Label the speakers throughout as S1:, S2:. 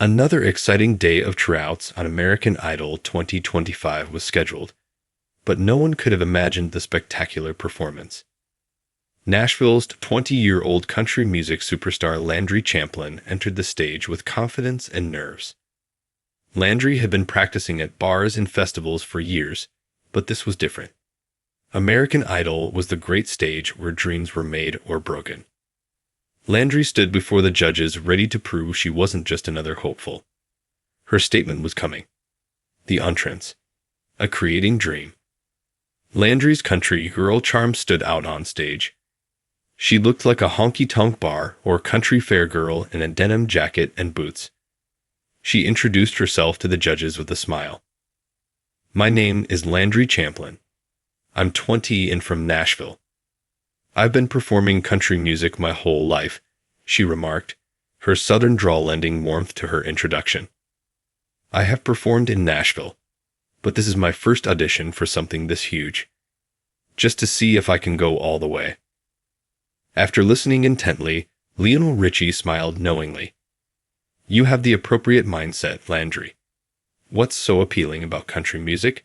S1: Another exciting day of tryouts on American Idol 2025 was scheduled, but no one could have imagined the spectacular performance. Nashville's 20-year-old country music superstar Landry Champlin entered the stage with confidence and nerves. Landry had been practicing at bars and festivals for years, but this was different. American Idol was the great stage where dreams were made or broken. Landry stood before the judges ready to prove she wasn't just another hopeful. Her statement was coming. The entrance. A creating dream. Landry's country girl charm stood out on stage. She looked like a honky-tonk bar or country fair girl in a denim jacket and boots. She introduced herself to the judges with a smile. "My name is Landry Champlin. I'm 20 and from Nashville. I've been performing country music my whole life," she remarked, her southern drawl lending warmth to her introduction. "I have performed in Nashville, but this is my first audition for something this huge. Just to see if I can go all the way." After listening intently, Lionel Richie smiled knowingly. "You have the appropriate mindset, Landry. What's so appealing about country music?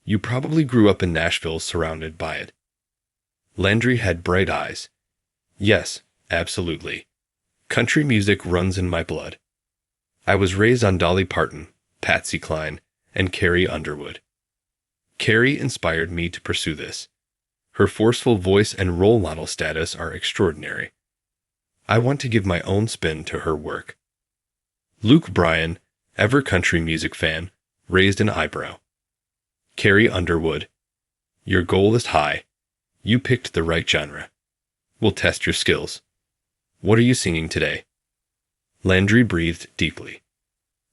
S1: You probably grew up in Nashville surrounded by it." Landry had bright eyes. "Yes, absolutely. Country music runs in my blood. I was raised on Dolly Parton, Patsy Cline, and Carrie Underwood. Carrie inspired me to pursue this. Her forceful voice and role model status are extraordinary. I want to give my own spin to her work." Luke Bryan, ever country music fan, raised an eyebrow. "Carrie Underwood, your goal is high. You picked the right genre. We'll test your skills. What are you singing today?" Landry breathed deeply.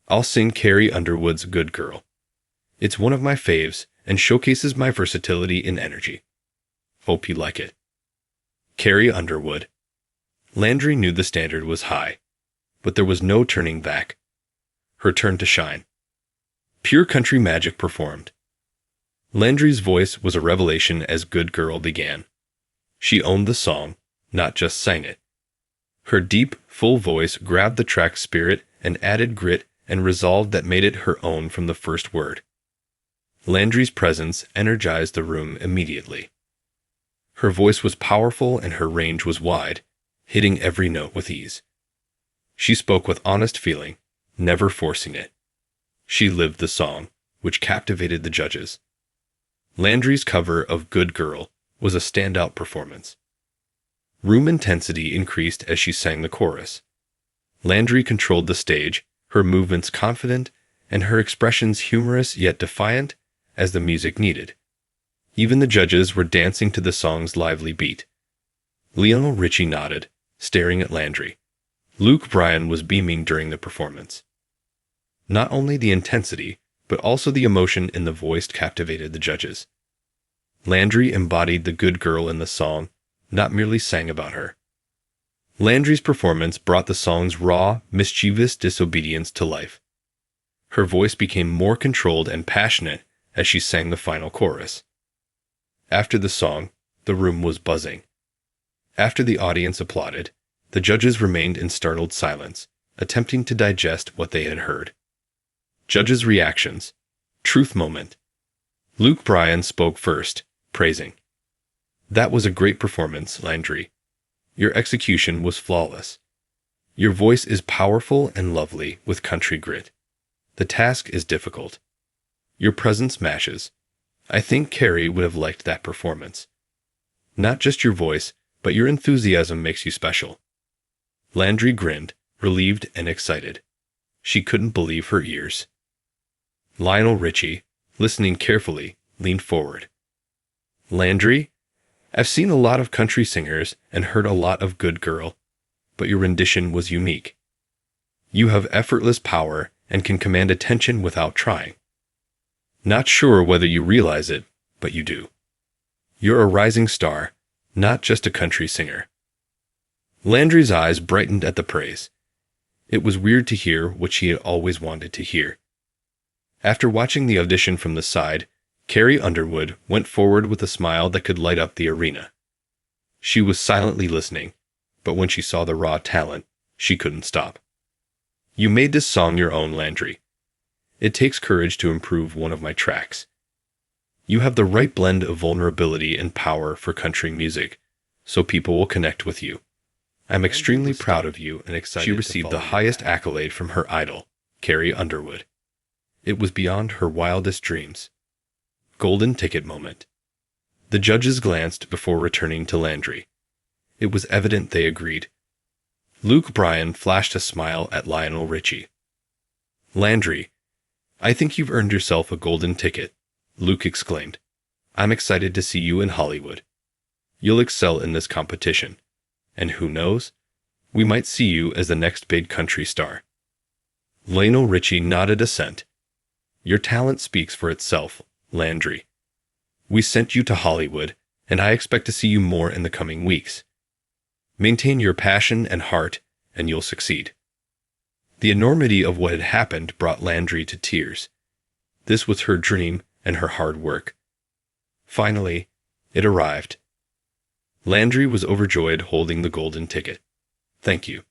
S1: "I'll sing Carrie Underwood's Good Girl. It's one of my faves and showcases my versatility and energy. Hope you like it." Carrie Underwood. Landry knew the standard was high, but there was no turning back. Her turn to shine. Pure country magic performed. Landry's voice was a revelation as Good Girl began. She owned the song, not just sang it. Her deep, full voice grabbed the track's spirit and added grit and resolve that made it her own from the first word. Landry's presence energized the room immediately. Her voice was powerful and her range was wide, hitting every note with ease. She spoke with honest feeling, never forcing it. She lived the song, which captivated the judges. Landry's cover of Good Girl was a standout performance. Room intensity increased as she sang the chorus. Landry controlled the stage, her movements confident, and her expressions humorous yet defiant as the music needed. Even the judges were dancing to the song's lively beat. Lionel Richie nodded, staring at Landry. Luke Bryan was beaming during the performance. Not only the intensity, but also the emotion in the voice captivated the judges. Landry embodied the good girl in the song, not merely sang about her. Landry's performance brought the song's raw, mischievous disobedience to life. Her voice became more controlled and passionate as she sang the final chorus. After the song, the room was buzzing. After the audience applauded, the judges remained in startled silence, attempting to digest what they had heard. Judges' reactions. Truth moment. Luke Bryan spoke first, praising. "That was a great performance, Landry. Your execution was flawless. Your voice is powerful and lovely with country grit. The task is difficult. Your presence matches. I think Carrie would have liked that performance. Not just your voice, but your enthusiasm makes you special." Landry grinned, relieved and excited. She couldn't believe her ears. Lionel Richie, listening carefully, leaned forward. "Landry, I've seen a lot of country singers and heard a lot of Good Girl, but your rendition was unique. You have effortless power and can command attention without trying. Not sure whether you realize it, but you do. You're a rising star, not just a country singer." Landry's eyes brightened at the praise. It was weird to hear what she had always wanted to hear. After watching the audition from the side, Carrie Underwood went forward with a smile that could light up the arena. She was silently listening, but when she saw the raw talent, she couldn't stop. You made this song your own, Landry. It takes courage to improve one of my tracks. You have the right blend of vulnerability and power for country music, so people will connect with you. I'm extremely proud of you and excited. She received the highest accolade from her idol, Carrie Underwood. It was beyond her wildest dreams. Golden ticket moment. The judges glanced before returning to Landry. It was evident they agreed. Luke Bryan flashed a smile at Lionel Richie. Landry, I think you've earned yourself a golden ticket, Luke exclaimed. I'm excited to see you in Hollywood. You'll excel in this competition. And who knows? We might see you as the next big country star. Lionel Richie nodded assent. Your talent speaks for itself, Landry. We sent you to Hollywood, and I expect to see you more in the coming weeks. Maintain your passion and heart, and you'll succeed. The enormity of what had happened brought Landry to tears. This was her dream and her hard work. Finally, it arrived. Landry was overjoyed holding the golden ticket. Thank you.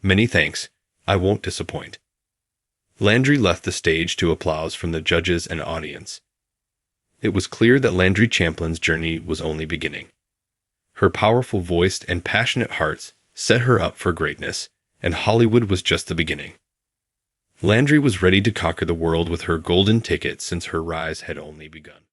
S1: Many thanks. I won't disappoint. Landry left the stage to applause from the judges and audience. It was clear that Landry Champlin's journey was only beginning. Her powerful voice and passionate hearts set her up for greatness, and Hollywood was just the beginning. Landry was ready to conquer the world with her golden ticket since her rise had only begun.